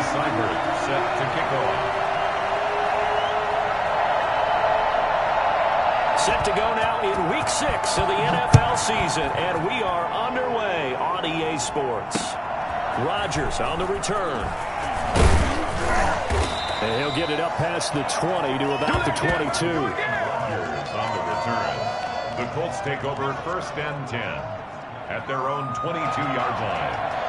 set to kick off. Set to go now in Week 6 of the NFL season, and we are underway on EA Sports. Rodgers on the return. And he'll get it up past the 20 to about the 22. Rodgers on the return. The Colts take over 1st and 10 at their own 22-yard line.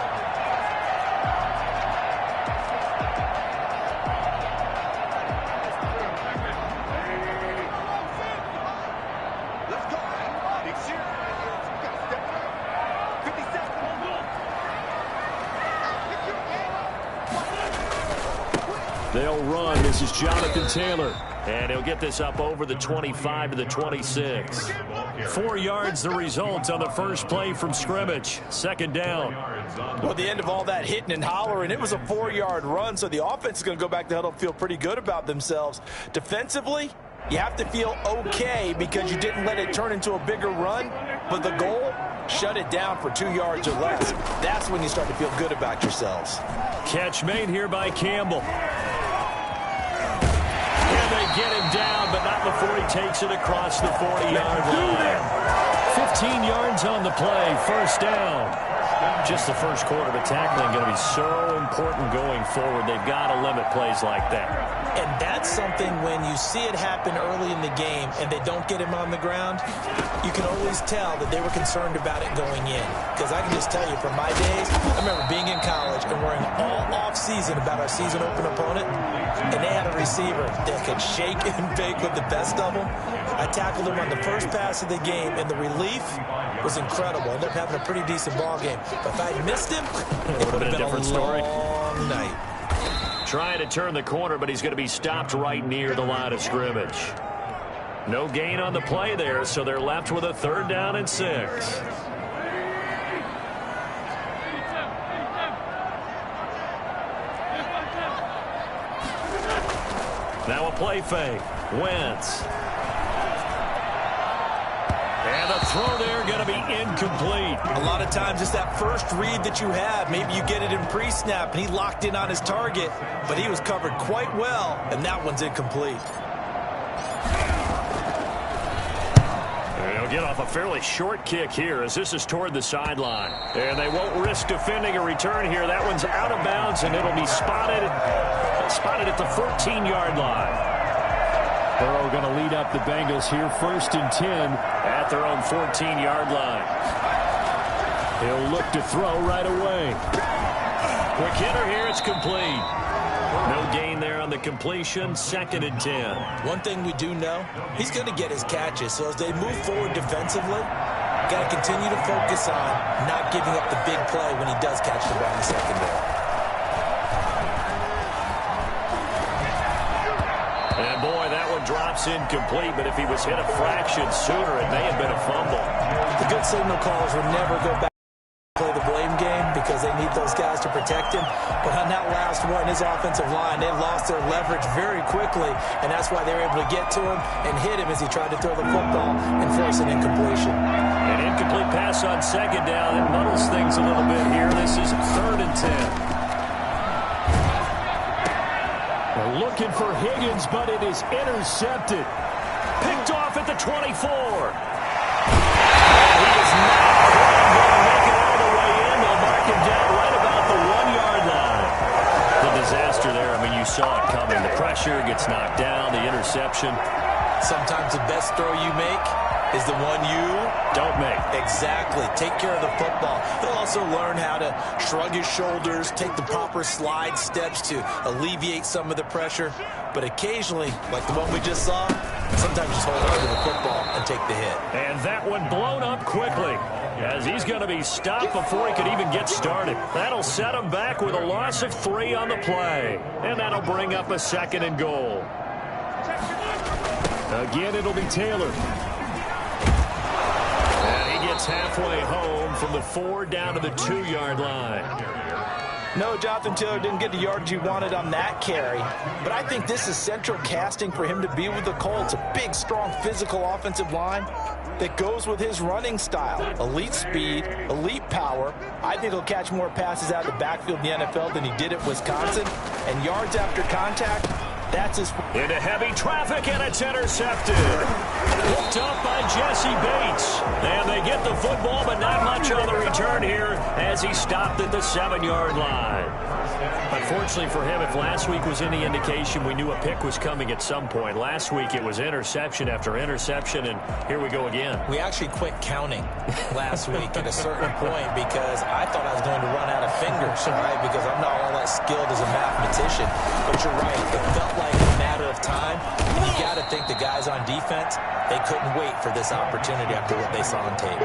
They'll run. This is Jonathan Taylor. And he'll get this up over the 25 to the 26. 4 yards the result on the first play from scrimmage. 2nd down. Well, the end of all that hitting and hollering, it was a 4-yard run, so the offense is going to go back to the huddle and feel pretty good about themselves. Defensively, you have to feel okay because you didn't let it turn into a bigger run, but the goal, shut it down for 2 yards or less. That's when you start to feel good about yourselves. Catch made here by Campbell. And they get him down, but not before he takes it across the 40-yard line. 15 yards on the play, 1st down. Just the first quarter, but tackling going to be so important going forward. They've got to limit plays like that. And that's something when you see it happen early in the game and they don't get him on the ground, you can always tell that they were concerned about it going in. Because I can just tell you from my days, I remember being in college and worrying all off-season about our season open opponent, and they had a receiver that could shake and bake with the best of them. I tackled him on the first pass of the game, and the relief was incredible. Ended up having a pretty decent ball game. But if I'd missed him, it would have been a different story. Long night. Trying to turn the corner, but he's going to be stopped right near the line of scrimmage. No gain on the play there, so they're left with a 3rd down and 6. Now a play fake. Wentz. And the throw there going to be incomplete. A lot of times it's that first read that you have. Maybe you get it in pre-snap, and he locked in on his target, but he was covered quite well, and that one's incomplete. They'll get off a fairly short kick here as this is toward the sideline. And they won't risk defending a return here. That one's out of bounds, and it'll be spotted at the 14-yard line. Burrow going to lead up the Bengals here, 1st and 10 at their own 14-yard line. He'll look to throw right away. Quick hitter here, it's complete. No gain there on the completion, 2nd and 10. One thing we do know, he's going to get his catches. So as they move forward defensively, got to continue to focus on not giving up the big play when he does catch the ball in the secondary. And boy, that one drops incomplete, but if he was hit a fraction sooner, it may have been a fumble. The good signal callers would never go back and play the blame game because they need those guys to protect him. But on that last one, his offensive line, they lost their leverage very quickly, and that's why they were able to get to him and hit him as he tried to throw the football and force an incompletion. An incomplete pass on 2nd down. It muddles things a little bit here. This is 3rd and 10. They're looking for Higgins, but it is intercepted. Picked off at the 24. He is not quite going to make it all the way in. They'll mark him down right about the 1-yard line. The disaster there, I mean, you saw it coming. The pressure gets knocked down, the interception. Sometimes the best throw you make is the one you don't make. Exactly. Take care of the football. He'll also learn how to shrug his shoulders, take the proper slide steps to alleviate some of the pressure. But occasionally, like the one we just saw, sometimes just hold on to the football and take the hit. And that one blown up quickly as he's going to be stopped before he could even get started. That'll set him back with a loss of 3 on the play. And that'll bring up a 2nd and goal. Again, it'll be Taylor. Halfway home from the 4 down to the 2-yard line. No, Jonathan Taylor didn't get the yardage he wanted on that carry, but I think this is central casting for him to be with the Colts. A big, strong, physical offensive line. that goes with his running style. Elite speed, elite power. I think he'll catch more passes out of the backfield in the NFL than he did at Wisconsin. And yards after contact, that's his... Into heavy traffic, and it's intercepted. Hooked up by Jesse Bates. And they get the football, but not much on the return here as he stopped at the 7-yard line. Unfortunately for him, if last week was any indication, we knew a pick was coming at some point. Last week it was interception after interception, and here we go again. We actually quit counting last week at a certain point because I thought I was going to run out of fingers, right? Because I'm not all that skilled as a mathematician. But you're right. It felt like a matter of time. And you got to think the guys on defense, they couldn't wait for this opportunity after what they saw on tape.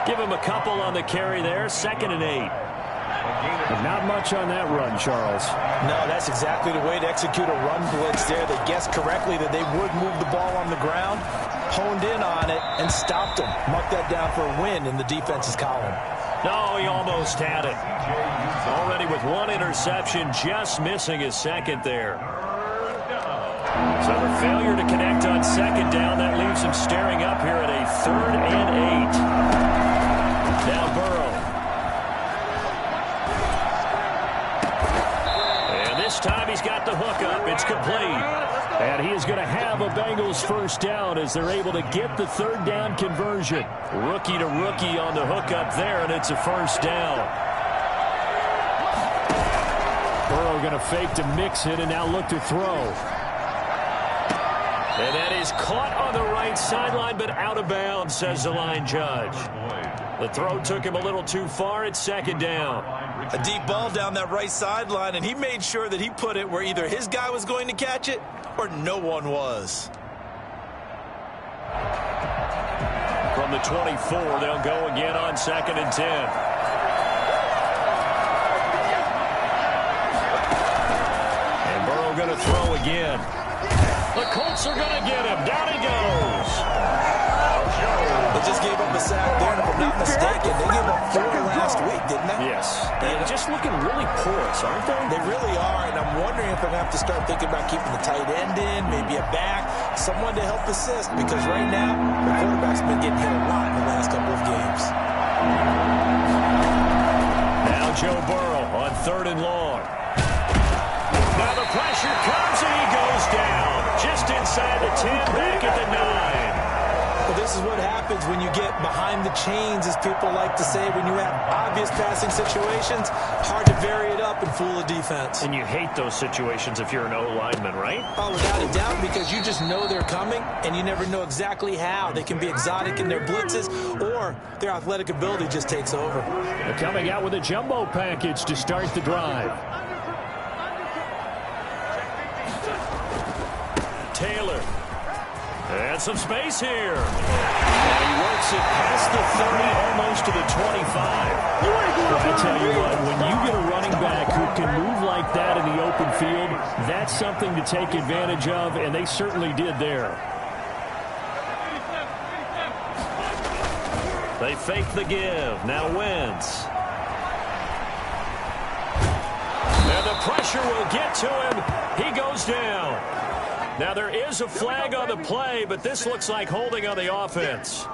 Give him a couple on the carry there. 2nd and 8. But not much on that run, Charles. No, that's exactly the way to execute a run blitz there. They guessed correctly that they would move the ball on the ground, honed in on it, and stopped them. Mark that down for a win in the defense's column. No, he almost had it. Already with 1 interception, just missing his 2nd there. So the failure to connect on 2nd down, that leaves him staring up here at a 3rd and 8. Now Burrow. This time he's got the hookup. It's complete. And he is going to have a Bengals first down as they're able to get the 3rd down conversion. Rookie to rookie on the hookup there, and it's a first down. Burrow going to fake to mix it and now look to throw. And that is caught on the right sideline, but out of bounds, says the line judge. The throw took him a little too far. It's 2nd down. A deep ball down that right sideline, and he made sure that he put it where either his guy was going to catch it or no one was. From the 24, they'll go again on 2nd and 10. And Burrow going to throw again. The Colts are going to get him. Down he goes. They just gave up a sack there, and if I'm not mistaken, they gave up 4 last week, didn't they? Yes. And just looking really porous, aren't they? They really are, and I'm wondering if they're going to have to start thinking about keeping the tight end in, maybe a back, someone to help assist, because right now, the quarterback's been getting hit a lot in the last couple of games. Now Joe Burrow on 3rd and long. Now the pressure comes, and he goes down. Just inside the 10, back at the 9. Well, this is what happens when you get behind the chains, as people like to say, when you have obvious passing situations. Hard to vary it up and fool a defense. And you hate those situations if you're an O-lineman, right? Oh, without a doubt, because you just know they're coming, and you never know exactly how. They can be exotic in their blitzes, or their athletic ability just takes over. They're coming out with a jumbo package to start the drive. Taylor. And some space here. And he works it past the 30, almost to the 25. Well, I tell you what, when you get a running back who can move like that in the open field, that's something to take advantage of, and they certainly did there. They fake the give. Now Wentz. And the pressure will get to him. He goes down. Now, there is a flag on the play, but this looks like holding on the offense.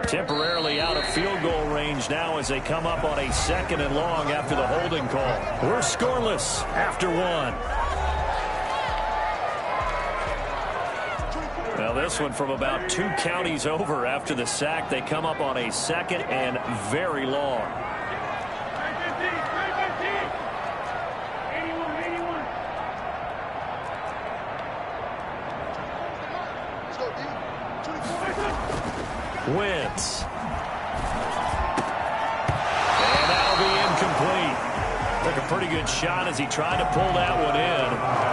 Temporarily out of field goal range now as they come up on a 2nd and long after the holding call. We're scoreless after 1. Well, this one from about 2 counties over after the sack. They come up on a 2nd and very long. Wentz. And that'll be incomplete. Took a pretty good shot as he tried to pull that one in.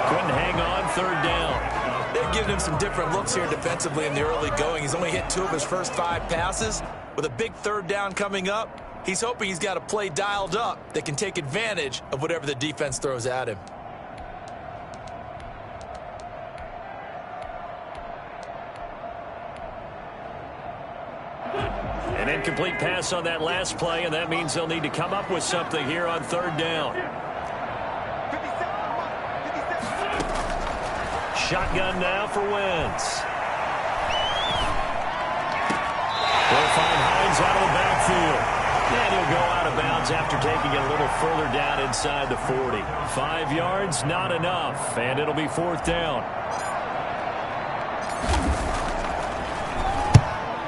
Couldn't hang on. 3rd down. They've given him some different looks here defensively in the early going. He's only hit 2 of his first 5 passes. With a big 3rd down coming up, he's hoping he's got a play dialed up that can take advantage of whatever the defense throws at him. An incomplete pass on that last play, and that means they'll need to come up with something here on 3rd down. shotgun now for Wentz. They'll find Hines out of the backfield. And he'll go out of bounds after taking it a little further down inside the 40. 5 yards, not enough, and it'll be 4th down.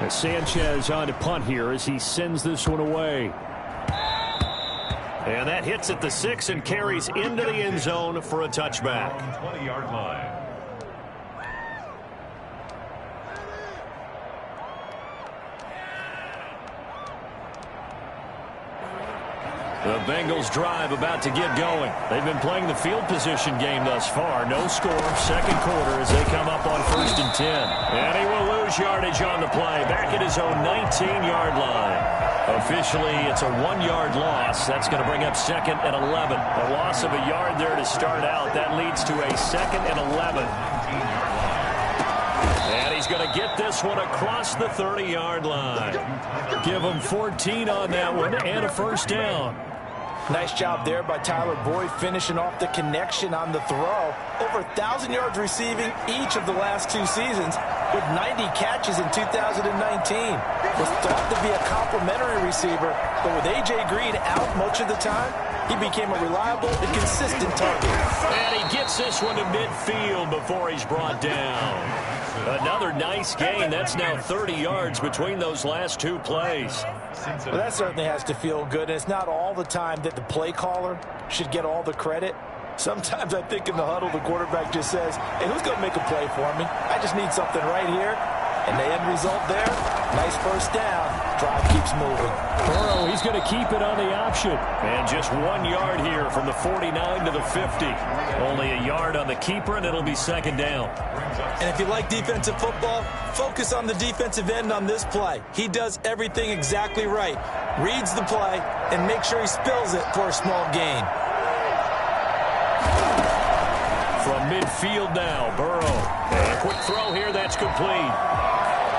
As Sanchez on to punt here as he sends this one away. And that hits at the 6 and carries into the end zone for a touchback. 20-yard line. The Bengals drive about to get going. They've been playing the field position game thus far. No score, 2nd quarter as they come up on 1st and 10. And he will lose yardage on the play. Back at his own 19-yard line. Officially, it's a 1-yard loss. That's going to bring up 2nd and 11. A loss of a yard there to start out. That leads to a 2nd and 11. And he's going to get this one across the 30-yard line. Give him 14 on that one and a 1st down. Nice job there by Tyler Boyd finishing off the connection on the throw. Over 1,000 yards receiving each of the last 2 seasons with 90 catches in 2019. Was thought to be a complimentary receiver, but with A.J. Green out much of the time, he became a reliable and consistent target. And he gets this one to midfield before he's brought down. Another nice gain. That's now 30 yards between those last 2 plays. Well, that certainly has to feel good, and it's not all the time that the play caller should get all the credit. Sometimes I think in the huddle, the quarterback just says, hey, who's going to make a play for me? I just need something right here. And the end result there, nice 1st down. Drive keeps moving. Burrow, he's going to keep it on the option. And just 1 yard here from the 49 to the 50. Only a yard on the keeper, and it'll be 2nd down. And if you like defensive football, focus on the defensive end on this play. He does everything exactly right. Reads the play and makes sure he spills it for a small gain. From midfield now, Burrow. And a quick throw here, that's complete.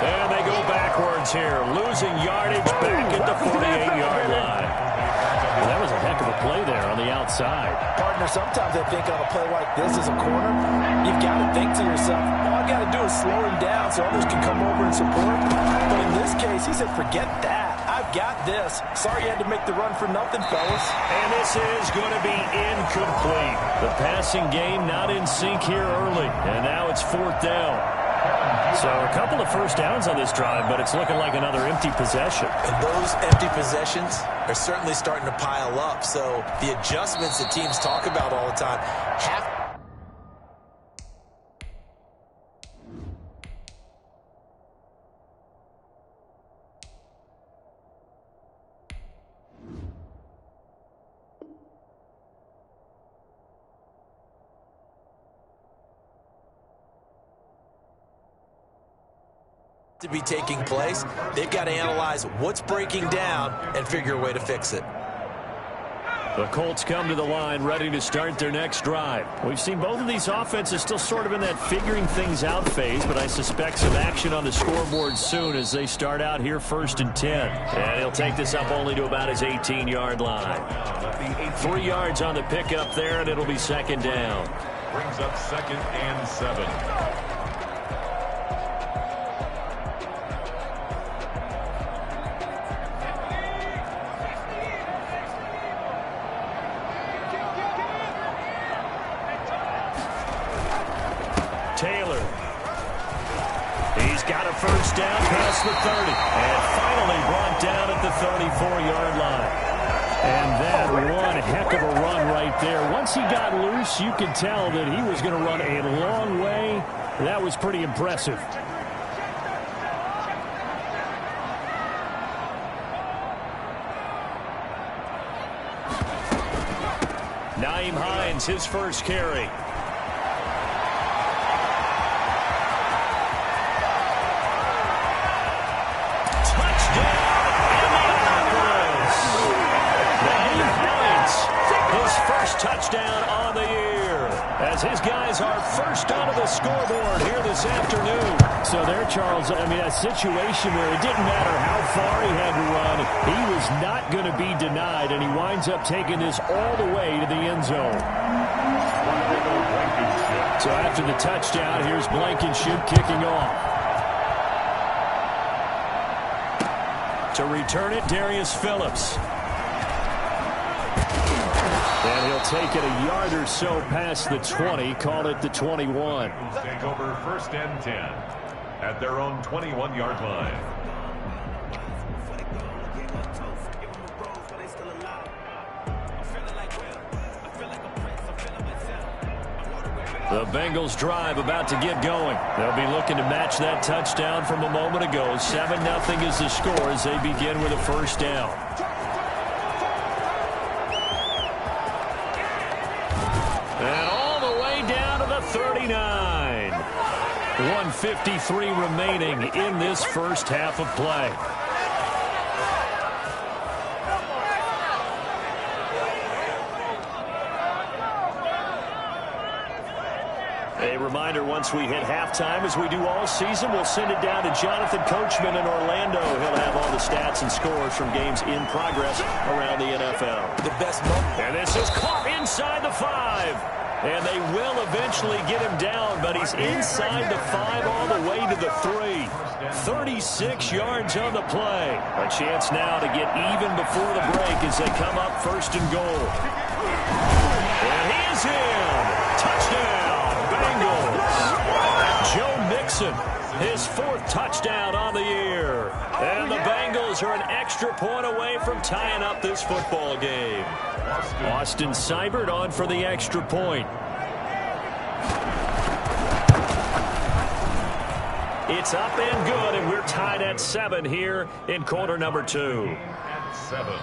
And they go backwards here, losing yardage back at the 48-yard line. Well, that was a heck of a play there on the outside. Partner, sometimes I think on a play like this as a corner, you've got to think to yourself, all I got to do is slow him down so others can come over and support. But in this case, he said, forget that. I've got this. Sorry you had to make the run for nothing, fellas. And this is going to be incomplete. The passing game not in sync here early. And now it's 4th down. So a couple of 1st downs on this drive, but it's looking like another empty possession. And those empty possessions are certainly starting to pile up. So the adjustments that teams talk about all the time have to be taking place. They've got to analyze what's breaking down and figure a way to fix it. The Colts come to the line ready to start their next drive. We've seen both of these offenses still sort of in that figuring things out phase, but I suspect some action on the scoreboard soon as they start out here 1st and 10. And he'll take this up only to about his 18-yard line. 3 yards on the pickup there, and it'll be 2nd down. Brings up 2nd and 7. Taylor. He's got a 1st down past the 30. And finally brought down at the 34-yard line. And that one heck of a run right there. Once he got loose, you could tell that he was going to run a long way. That was pretty impressive. Nyheim Hines, his first carry. Touchdown on the year. as his guys are first onto the scoreboard here this afternoon. So there, Charles, I mean, a situation where it didn't matter how far he had to run, he was not going to be denied, and he winds up taking this all the way to the end zone. So after the touchdown, here's Blankenship kicking off. To return it, Darius Phillips. And he'll take it a yard or so past the 20, call it the 21. Take over first and 10 at their own 21-yard line. The Bengals drive about to get going. They'll be looking to match that touchdown from a moment ago. 7-0 is the score as they begin with a first down. And all the way down to the 39. 1:53 remaining in this first half of play. A reminder, once we hit halftime, as we do all season, we'll send it down to Jonathan Coachman in Orlando. He'll have all the stats and scores from games in progress around the NFL. The best moment. And this is caught inside the 5. And they will eventually get him down, but he's inside the 5 all the way to the 3. 36 yards on the play. A chance now to get even before the break as they come up first and goal. And he is in. Touchdown. Joe Mixon, his 4th touchdown on the year. And the Bengals are an extra point away from tying up this football game. Austin Seibert on for the extra point. It's up and good, and we're tied at 7 here in quarter number 2. At 7.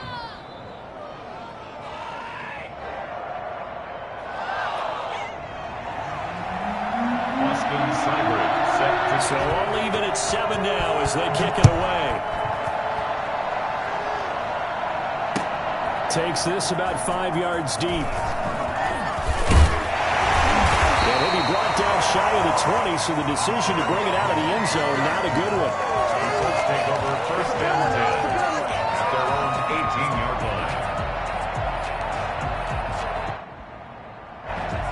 So all even at 7 now as they kick it away. Takes this about 5 yards deep. And he'll be brought down shy of the 20, so the decision to bring it out of the end zone, not a good one. Let's take over first and 10 at their own 18-yard line.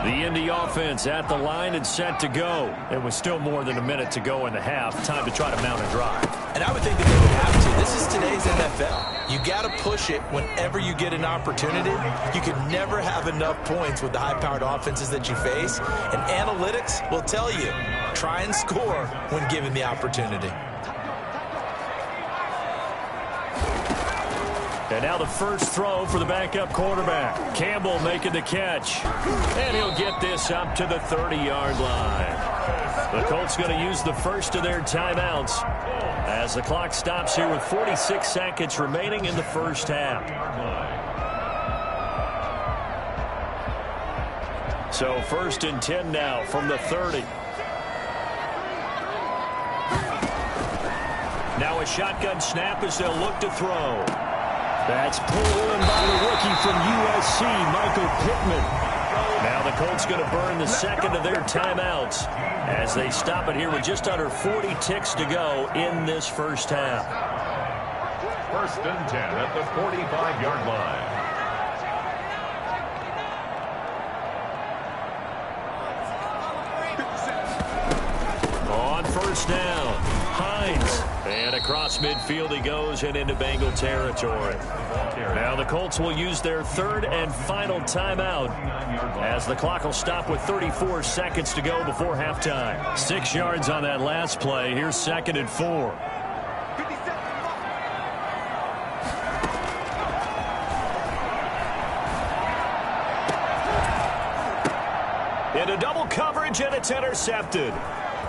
The Indy offense at the line and set to go. It was still more than a minute to go in the half. Time to try to mount a drive. And I would think that they would have to. This is today's NFL. You got to push it whenever you get an opportunity. You can never have enough points with the high-powered offenses that you face. And analytics will tell you, try and score when given the opportunity. And now the first throw for the backup quarterback. Campbell making the catch. And he'll get this up to the 30-yard line. The Colts going to use the first of their timeouts as the clock stops here with 46 seconds remaining in the first half. So first and 10 now from the 30. Now a shotgun snap as they'll look to throw. That's pulled in by the rookie from USC, Michael Pittman. Now the Colts going to burn the second of their timeouts as they stop it here with just under 40 ticks to go in this first half. First and 10 at the 45-yard line. On first down, Hines. And across midfield he goes and into Bengal territory. Now the Colts will use their third and final timeout as the clock will stop with 34 seconds to go before halftime. 6 yards on that last play. Here's second and 4. Into double coverage, and it's intercepted.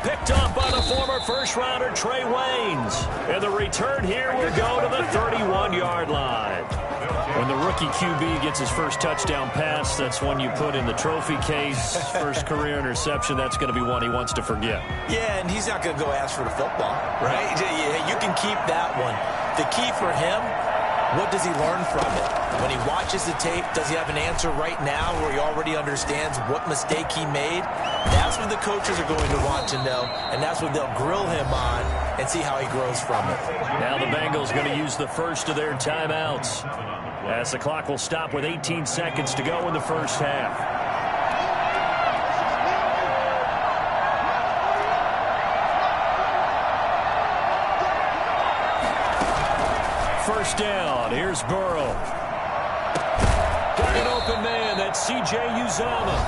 Picked off by the former first-rounder Trey Waynes. And the return here will go to the 31-yard line. When the rookie QB gets his first touchdown pass, that's one you put in the trophy case. First career interception, that's going to be one he wants to forget. Yeah, and he's not going to go ask for the football, right? Yeah, you can keep that one. The key for him, what does he learn from it? When he watches the tape, does he have an answer right now where he already understands what mistake he made? That's what the coaches are going to want to know, and that's what they'll grill him on and see how he grows from it. Now the Bengals going to use the first of their timeouts, as the clock will stop with 18 seconds to go in the first half. First down, here's Burrow. Got an open man, that's C.J. Uzomah.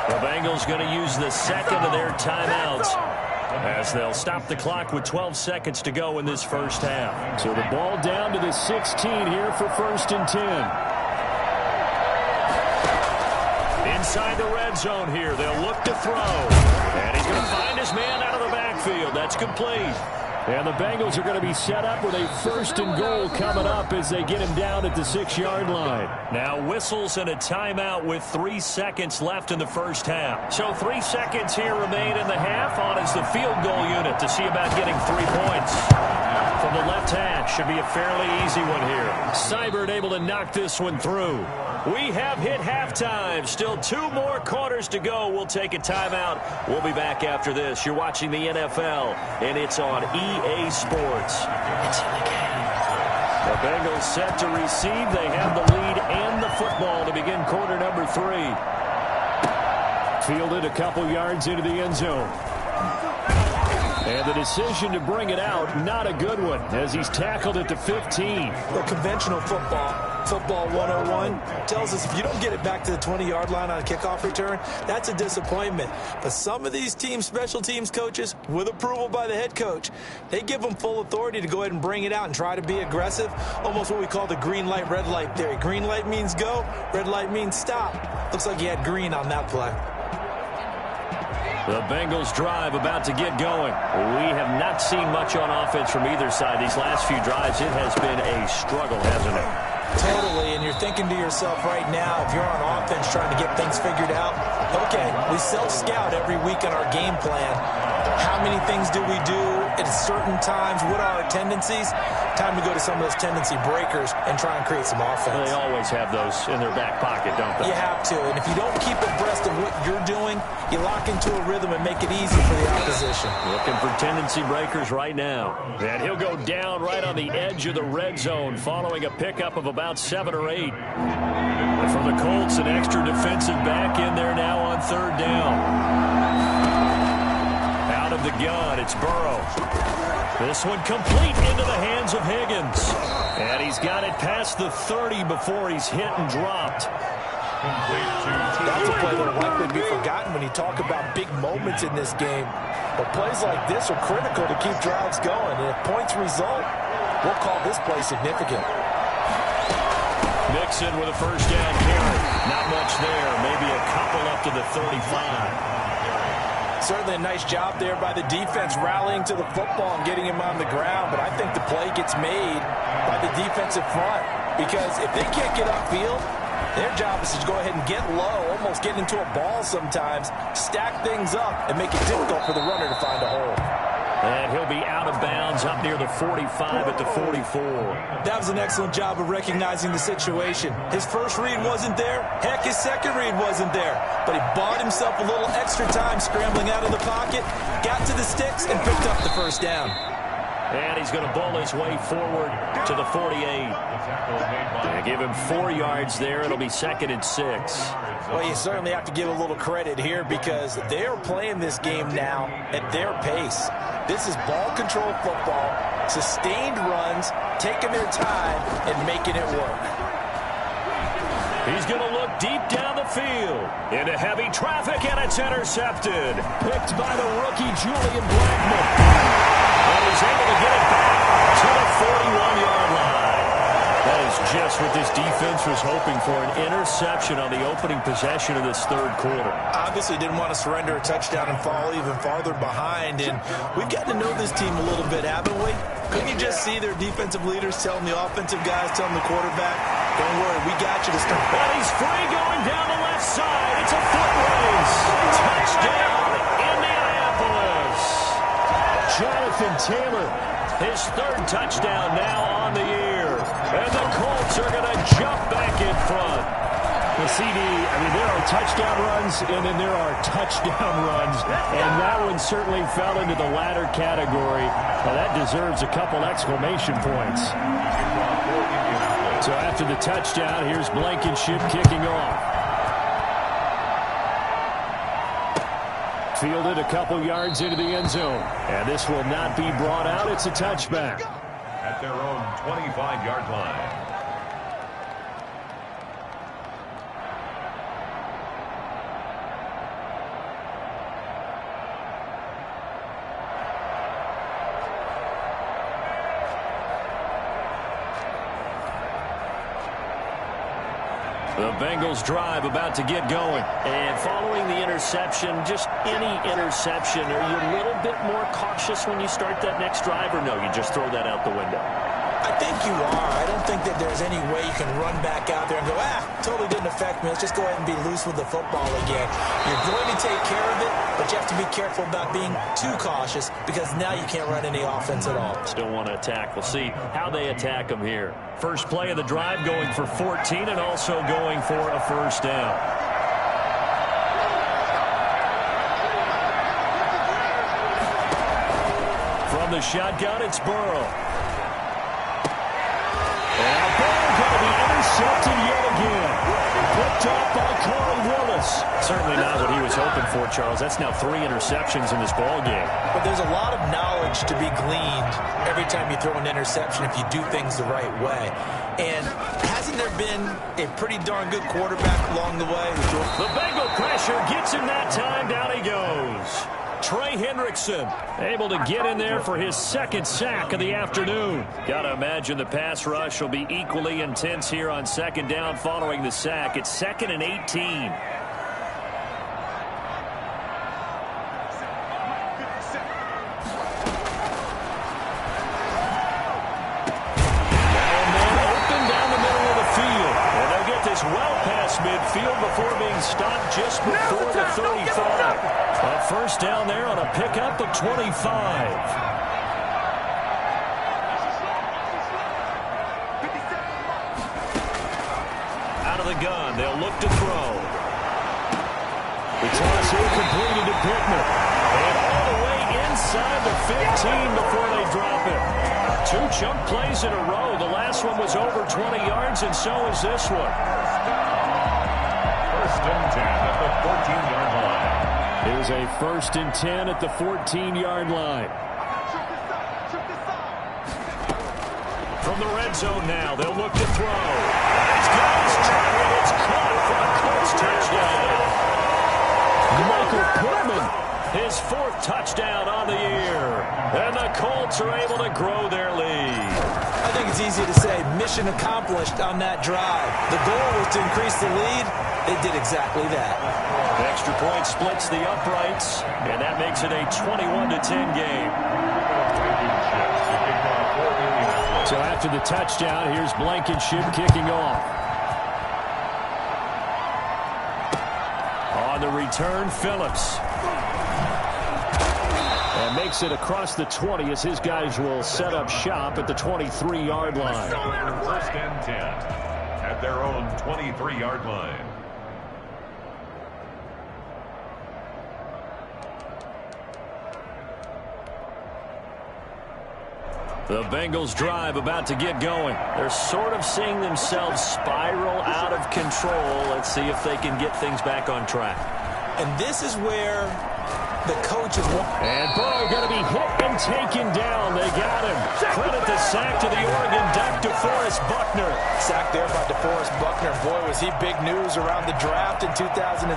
The Bengals going to use the second of their timeouts, as they'll stop the clock with 12 seconds to go in this first half. So the ball down to the 16 here for 1st and 10. Inside the red zone here, they'll look to throw. And he's going to find his man out of the backfield. That's complete. And the Bengals are going to be set up with a 1st and goal coming up as they get him down at the 6-yard line. Now whistles and a timeout with 3 seconds left in the first half. So 3 seconds here remain in the half. On is the field goal unit to see about getting 3 points. From the left hash, should be a fairly easy one here. Seibert able to knock this one through. We have hit halftime. Still 2 more quarters to go. We'll take a timeout. We'll be back after this. You're watching the NFL, and it's on EA Sports. It's in the game. The Bengals set to receive. They have the lead and the football to begin quarter number 3. Fielded a couple yards into the end zone. And the decision to bring it out, not a good one, as he's tackled at the 15. Well, conventional football 101, tells us if you don't get it back to the 20-yard line on a kickoff return, that's a disappointment. But some of these special teams coaches, with approval by the head coach, they give them full authority to go ahead and bring it out and try to be aggressive, almost what we call the green light, red light theory. Green light means go, red light means stop. Looks like he had green on that play. The Bengals drive about to get going. We have not seen much on offense from either side. These last few drives, it has been a struggle, hasn't it? Totally, and you're thinking to yourself right now, if you're on offense trying to get things figured out, okay, we self-scout every week on our game plan. How many things do we do at certain times? What are our tendencies? Time to go to some of those tendency breakers and try and create some offense. They always have those in their back pocket, don't they? You have to, and if you don't keep abreast of what you're doing, you lock into a rhythm and make it easy for the opposition. Looking for tendency breakers right now. And he'll go down right on the edge of the red zone following a pickup of about 7 or 8. And for the Colts, an extra defensive back in there now on 3rd down. Out of the gun, it's Burrow. This one complete into the hands of Higgins. And he's got it past the 30 before he's hit and dropped. That's a play that will likely be forgotten when you talk about big moments in this game. But plays like this are critical to keep drives going. And if points result, we'll call this play significant. Mixon with a first down carry. Not much there. Maybe a couple up to the 35. Certainly a nice job there by the defense rallying to the football and getting him on the ground. But I think the play gets made by the defensive front. Because if they can't get upfield, their job is to go ahead and get low, almost get into a ball sometimes, stack things up, and make it difficult for the runner to find a hole. And he'll be out of bounds up near the 45 at the 44. That was an excellent job of recognizing the situation. His first read wasn't there. Heck, his second read wasn't there. But he bought himself a little extra time scrambling out of the pocket, got to the sticks, and picked up the first down. And he's going to bowl his way forward to the 48. And give him 4 yards there. It'll be 2nd and 6. Well, you certainly have to give a little credit here because they are playing this game now at their pace. This is ball control football, sustained runs, taking their time and making it work. He's going to look deep down the field into heavy traffic, and it's intercepted. Picked by the rookie Julian Blackmon. And he's able to get it back to the 41-yard line. That is just what this defense was hoping for, an interception on the opening possession of this 3rd quarter. Obviously didn't want to surrender a touchdown and fall even farther behind, and we've gotten to know this team a little bit, haven't we? Couldn't you just see their defensive leaders telling the offensive guys, telling the quarterback, don't worry, we got you to start. But he's free going down the left side. It's a foot race. Touchdown, Indianapolis. Jonathan Taylor. His 3rd touchdown now on the year. And the Colts are going to jump back in front. The CD, I mean, there are touchdown runs, and then there are touchdown runs, and that one certainly fell into the latter category. Now, that deserves a couple exclamation points. So after the touchdown, here's Blankenship kicking off. Fielded a couple yards into the end zone, and this will not be brought out. It's a touchback. At their own 25-yard line. The Bengals drive about to get going. And following the interception, just any interception, are you a little bit more cautious when you start that next drive, or no, you just throw that out the window? I think you are. I don't think that there's any way you can run back out there and go, totally didn't affect me. Let's just go ahead and be loose with the football again. You're going to take care of it, but you have to be careful about being too cautious because now you can't run any offense at all. Still want to attack. We'll see how they attack them here. First play of the drive going for 14 and also going for a first down. From the shotgun, it's Burrow. Intercepted yet again. Picked up by Corey Willis. Certainly not what he was hoping for, Charles. That's now 3 interceptions in this ball game. But there's a lot of knowledge to be gleaned every time you throw an interception if you do things the right way. And hasn't there been a pretty darn good quarterback along the way? The Bengal pressure gets him that time. Down he goes. Trey Hendrickson able to get in there for his second sack of the afternoon. Got to imagine the pass rush will be equally intense here on second down following the sack. It's 2nd and 18. Well past midfield before being stopped just before the 35. A first down there on a pickup of 25. Out of the gun, they'll look to throw. The toss here completed to Pittman. And all the way inside the 15 before they drop it. 2 chunk plays in a row. The last one was over 20 yards, and so is this one. First and 10 at the 14-yard line. Here's a 1st and 10 at the 14-yard line. From the red zone now, they'll look to throw. It's got his target. It's caught for a Colts touchdown. Michael Pittman, his 4th touchdown on the year. And the Colts are able to grow their lead. I think it's easy to say mission accomplished on that drive. The goal was to increase the lead. They did exactly that. The extra point splits the uprights, and that makes it a 21-10 game. So after the touchdown, here's Blankenship kicking off. On the return, Phillips. And makes it across the 20 as his guys will set up shop at the 23-yard line. First and 10 at their own 23-yard line. The Bengals drive about to get going. They're sort of seeing themselves spiral out of control. Let's see if they can get things back on track. And this is where the coach is... And Burrow going to be hit and taken down. They got him. Credit the sack to the Oregon Duck, DeForest Buckner. Sacked there by DeForest Buckner. Boy, was he big news around the draft in 2020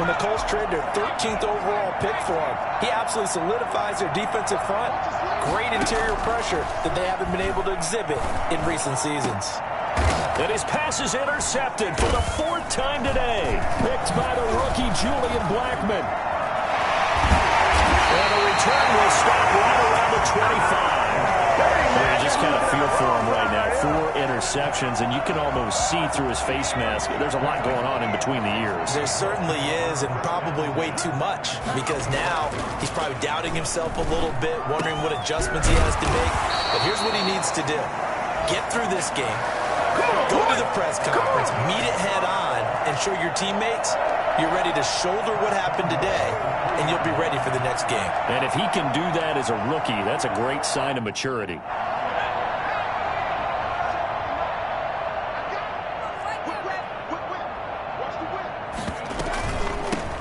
when the Colts traded their 13th overall pick for him. He absolutely solidifies their defensive front. Great interior pressure that they haven't been able to exhibit in recent seasons. And his pass is intercepted for the 4th time today. Picked by the rookie Julian Blackmon. And the return will stop right around the 25. You just kind of feel for him right now. 4 interceptions, and you can almost see through his face mask. There's a lot going on in between the ears. There certainly is, and probably way too much, because now he's probably doubting himself a little bit, wondering what adjustments he has to make. But here's what he needs to do. get through this game, go to the press conference, meet it head on, and show your teammates you're ready to shoulder what happened today, and you'll be ready for the next game. And if he can do that as a rookie, that's a great sign of maturity.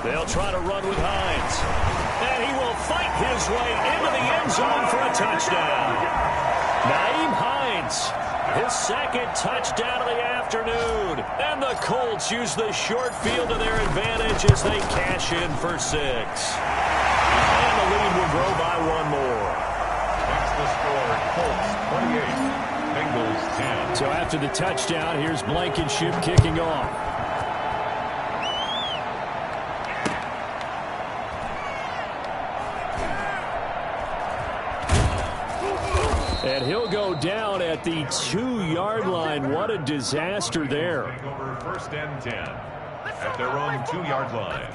They'll try to run with Hines. And he will fight his way into the end zone for a touchdown. Nyheim Hines, his second touchdown of the afternoon. And the Colts use the short field to their advantage as they cash in for 6. And the lead will grow by one more. That's the score. Colts 28, Bengals 10. So after the touchdown, here's Blankenship kicking off. And he'll go down at the 2-yard line. What a disaster there. Over 1st and 10 at their own 2-yard line.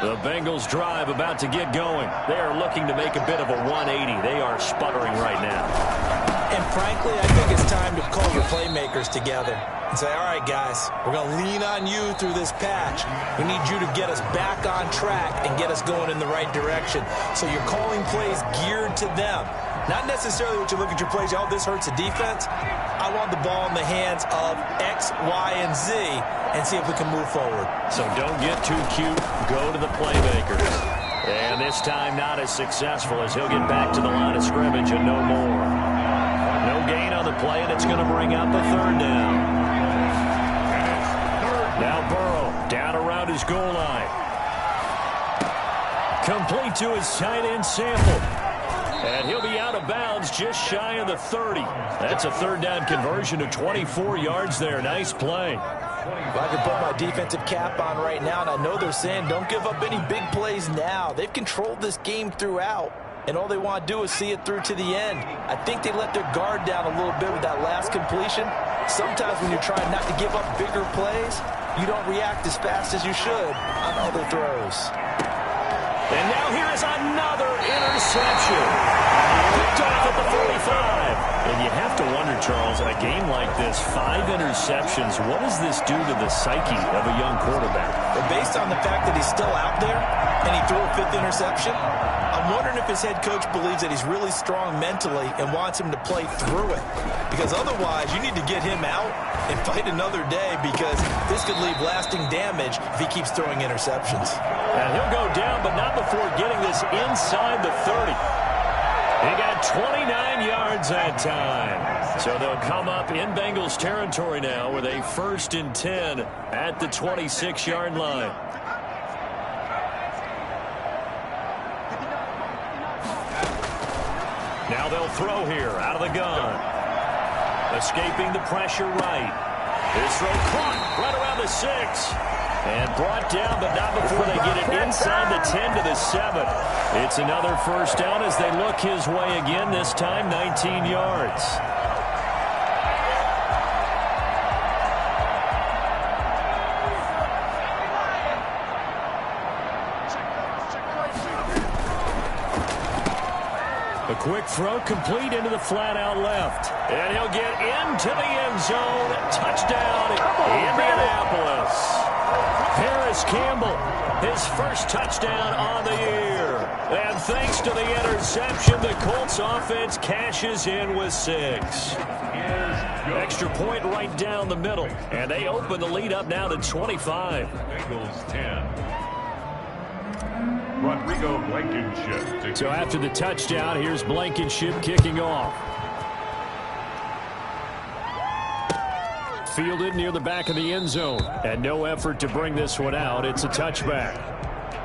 The Bengals drive about to get going. They are looking to make a bit of a 180. They are sputtering right now. And frankly, I think it's time to call your playmakers together and say, all right, guys, we're going to lean on you through this patch. We need you to get us back on track and get us going in the right direction. So you're calling plays geared to them. Not necessarily what you look at your plays, oh, this hurts the defense. I want the ball in the hands of X, Y, and Z and see if we can move forward. So don't get too cute. Go to the playmakers. And this time not as successful as he'll get back to the line of scrimmage and no more. No gain on the play, and it's going to bring up a 3rd down. Now Burrow down around his goal line. Complete to his tight end Sample. And he'll be out of bounds just shy of the 30. That's a 3rd down conversion to 24 yards there. Nice play. Well, I can put my defensive cap on right now, and I know they're saying don't give up any big plays now. They've controlled this game throughout, and all they want to do is see it through to the end. I think they let their guard down a little bit with that last completion. Sometimes when you're trying not to give up bigger plays, you don't react as fast as you should on other throws. And now here is another interception. Picked off at the 45. And you have to wonder, Charles, in a game like this, 5 interceptions, what does this do to the psyche of a young quarterback? But based on the fact that he's still out there and he threw a 5th interception, I'm wondering if his head coach believes that he's really strong mentally and wants him to play through it. Because otherwise, you need to get him out and fight another day, because this could leave lasting damage if he keeps throwing interceptions. And he'll go down, but not before getting this inside the 30. He got 29 yards that time. So they'll come up in Bengals territory now with a 1st and 10 at the 26-yard line. Now they'll throw here out of the gun. Escaping the pressure right. His throw caught right around the 6. And brought down, but not before they get it inside the 10 to the 7. It's another 1st down as they look his way again, this time 19 yards. A quick throw complete into the flat out left. And he'll get into the end zone. Touchdown, Indianapolis. Paris Campbell, his 1st touchdown on the year. And thanks to the interception, the Colts offense cashes in with 6. Extra point right down the middle. And they open the lead up now to 25. Bengals 10. Rodrigo Blankenship. So after the touchdown, here's Blankenship kicking off. Fielded near the back of the end zone. And no effort to bring this one out. It's a touchback.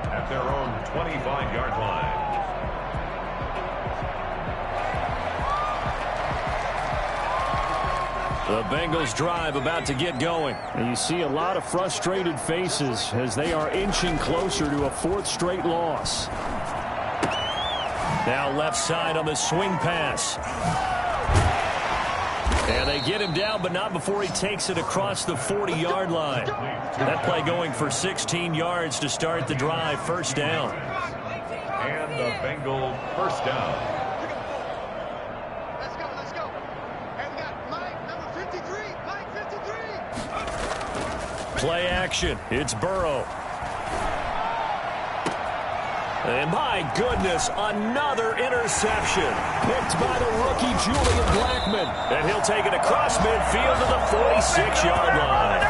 At their own 25-yard line. The Bengals drive about to get going. And you see a lot of frustrated faces as they are inching closer to a 4th straight loss. Now left side on the swing pass. And they get him down, but not before he takes it across the 40-yard line. That play going for 16 yards to start the drive. 1st down. And the Bengal 1st down. Play action. It's Burrow. And my goodness, another interception. Picked by the rookie Julian Blackmon. And he'll take it across midfield to the 46-yard line.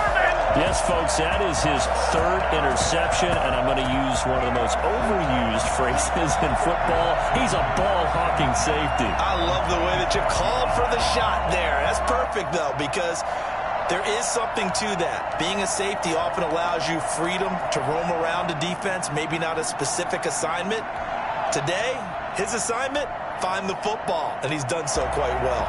Yes, folks, that is his third interception, and I'm going to use one of the most overused phrases in football. He's a ball-hawking safety. I love the way that you called for the shot there. That's perfect, though, because there is something to that. Being a safety often allows you freedom to roam around a defense, maybe not a specific assignment. Today, his assignment, find the football, and he's done so quite well.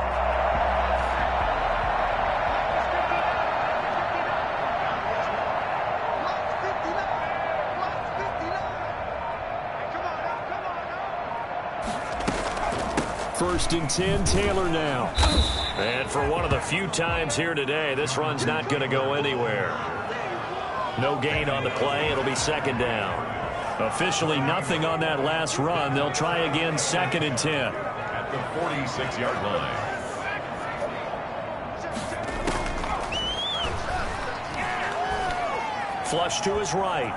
First and 10, Taylor now. And for one of the few times here today, this run's not going to go anywhere. No gain on the play. It'll be second down. Officially nothing on that last run. They'll try again, second and 10. At the 46-yard line. Flush to his right.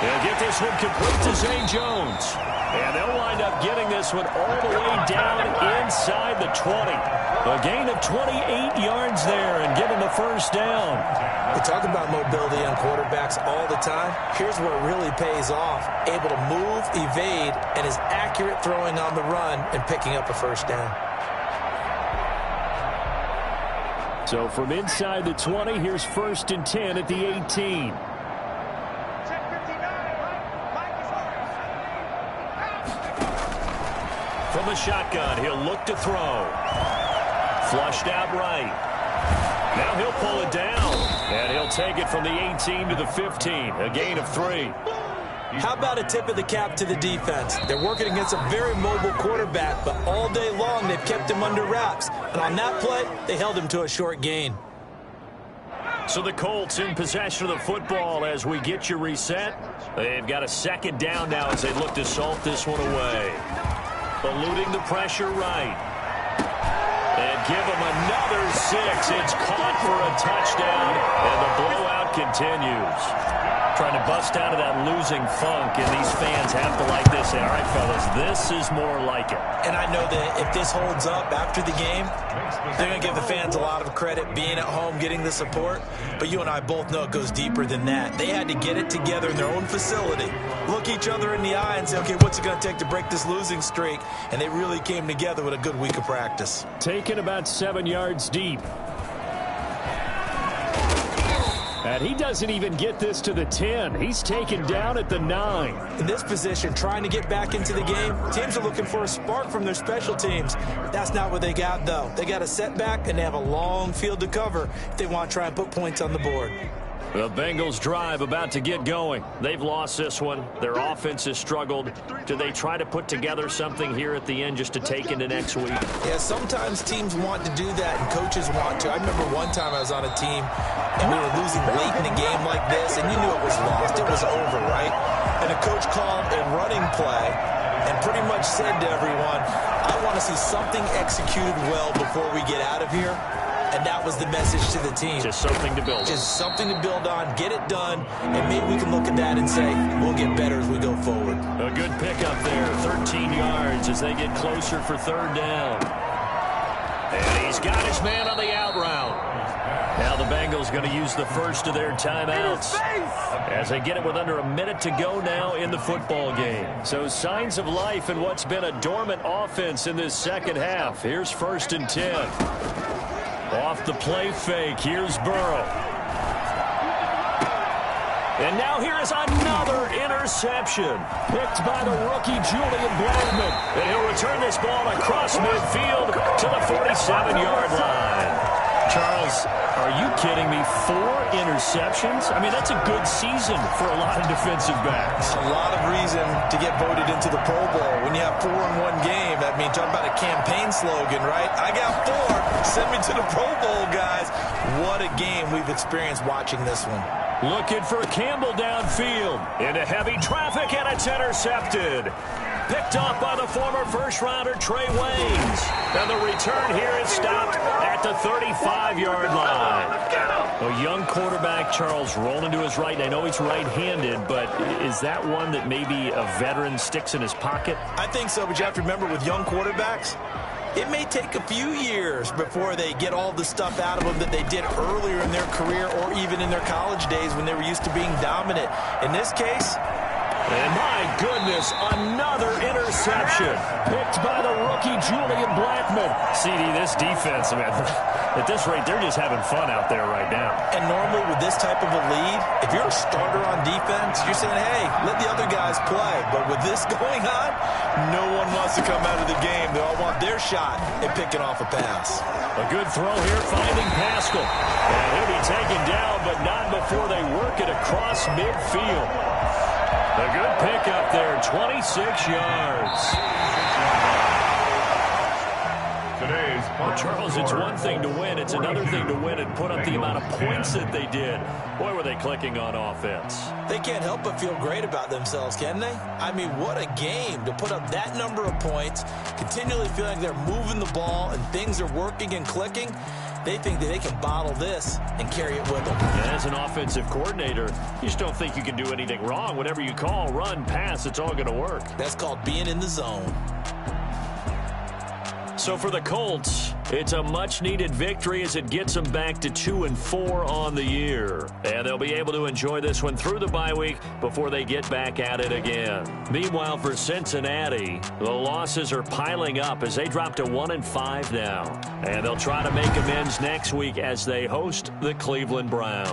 He'll get this one complete to Zay Jones. And they'll wind up getting this one all the way down inside the 20. A gain of 28 yards there and give him a first down. We talk about mobility on quarterbacks all the time. Here's where it really pays off. Able to move, evade, and is accurate throwing on the run and picking up a first down. So from inside the 20, here's first and 10 at the 18. From the shotgun, he'll look to throw. Flushed out right. Now he'll pull it down, and he'll take it from the 18 to the 15, a gain of 3. How about a tip of the cap to the defense? They're working against a very mobile quarterback, but all day long they've kept him under wraps. And on that play, they held him to a short gain. So the Colts in possession of the football as we get you reset. They've got a second down now as they look to salt this one away. Eluding the pressure right. And give him another 6. It's caught for a touchdown, and the blowout continues. Trying to bust out of that losing funk, and these fans have to like this. Say, all right, fellas, this is more like it. And I know that if this holds up after the game, they're going to give the fans a lot of credit being at home, getting the support. But you and I both know it goes deeper than that. They had to get it together in their own facility, look each other in the eye and say, okay, what's it going to take to break this losing streak? And they really came together with a good week of practice. Taken about 7 yards deep. And he doesn't even get this to the 10. He's taken down at the 9. In this position, trying to get back into the game, teams are looking for a spark from their special teams. That's not what they got, though. They got a setback, and they have a long field to cover if they want to try and put points on the board. The Bengals drive about to get going. They've lost this one. Their offense has struggled. Do they try to put together something here at the end just to take into next week? Yeah, sometimes teams want to do that and coaches want to. I remember one time I was on a team and we were losing late in a game like this, and you knew it was lost. It was over, right? And a coach called a running play and pretty much said to everyone, I want to see something executed well before we get out of here. And that was the message to the team. Just something to build on. Just something to build on, get it done, and maybe we can look at that and say, we'll get better as we go forward. A good pickup there, 13 yards as they get closer for third down. And he's got his man on the out route. Now the Bengals going to use the first of their timeouts as they get it with under a minute to go now in the football game. So signs of life in what's been a dormant offense in this second half. Here's first and 10. Off the play fake, here's Burrow. And now here is another interception. Picked by the rookie Julian Blackmon. And he'll return this ball across midfield to the 47-yard line. Charles, are you kidding me? 4 interceptions? I mean, that's a good season for a lot of defensive backs. A lot of reason to get voted into the Pro Bowl. When you have 4 in one game, I mean, talk about a campaign slogan, right? I got 4. Send me to the Pro Bowl, guys. What a game we've experienced watching this one. Looking for Campbell downfield. Into heavy traffic, and it's intercepted. picked off by the former first-rounder Trey Waynes. And the return here is stopped at the 35-yard line. A young quarterback, Charles, rolling to his right. I know he's right-handed, but is that one that maybe a veteran sticks in his pocket? I think so, but you have to remember with young quarterbacks, it may take a few years before they get all the stuff out of them that they did earlier in their career or even in their college days when they were used to being dominant. In this case, and my goodness, another interception. Picked by the rookie, Julian Blackmon. CD, this defense, man, at this rate, they're just having fun out there right now. And normally with this type of a lead, if you're a starter on defense, you're saying, hey, let the other guys play. But with this going on, no one wants to come out of the game. They all want their shot at picking off a pass. A good throw here, finding Pascal. And he'll be taken down, but not before they work it across midfield. A good pickup there, 26 yards. Well, Charles, it's one thing to win. It's another thing to win and put up the amount of points that they did. Boy, were they clicking on offense. They can't help but feel great about themselves, can they? I mean, what a game to put up that number of points, continually feeling like they're moving the ball and things are working and clicking. They think that they can bottle this and carry it with them. And as an offensive coordinator, you just don't think you can do anything wrong. Whatever you call, run, pass, it's all going to work. That's called being in the zone. So for the Colts, it's a much-needed victory as it gets them back to 2-4 on the year. And they'll be able to enjoy this one through the bye week before they get back at it again. Meanwhile, for Cincinnati, the losses are piling up as they drop to 1-5 now. And they'll try to make amends next week as they host the Cleveland Browns.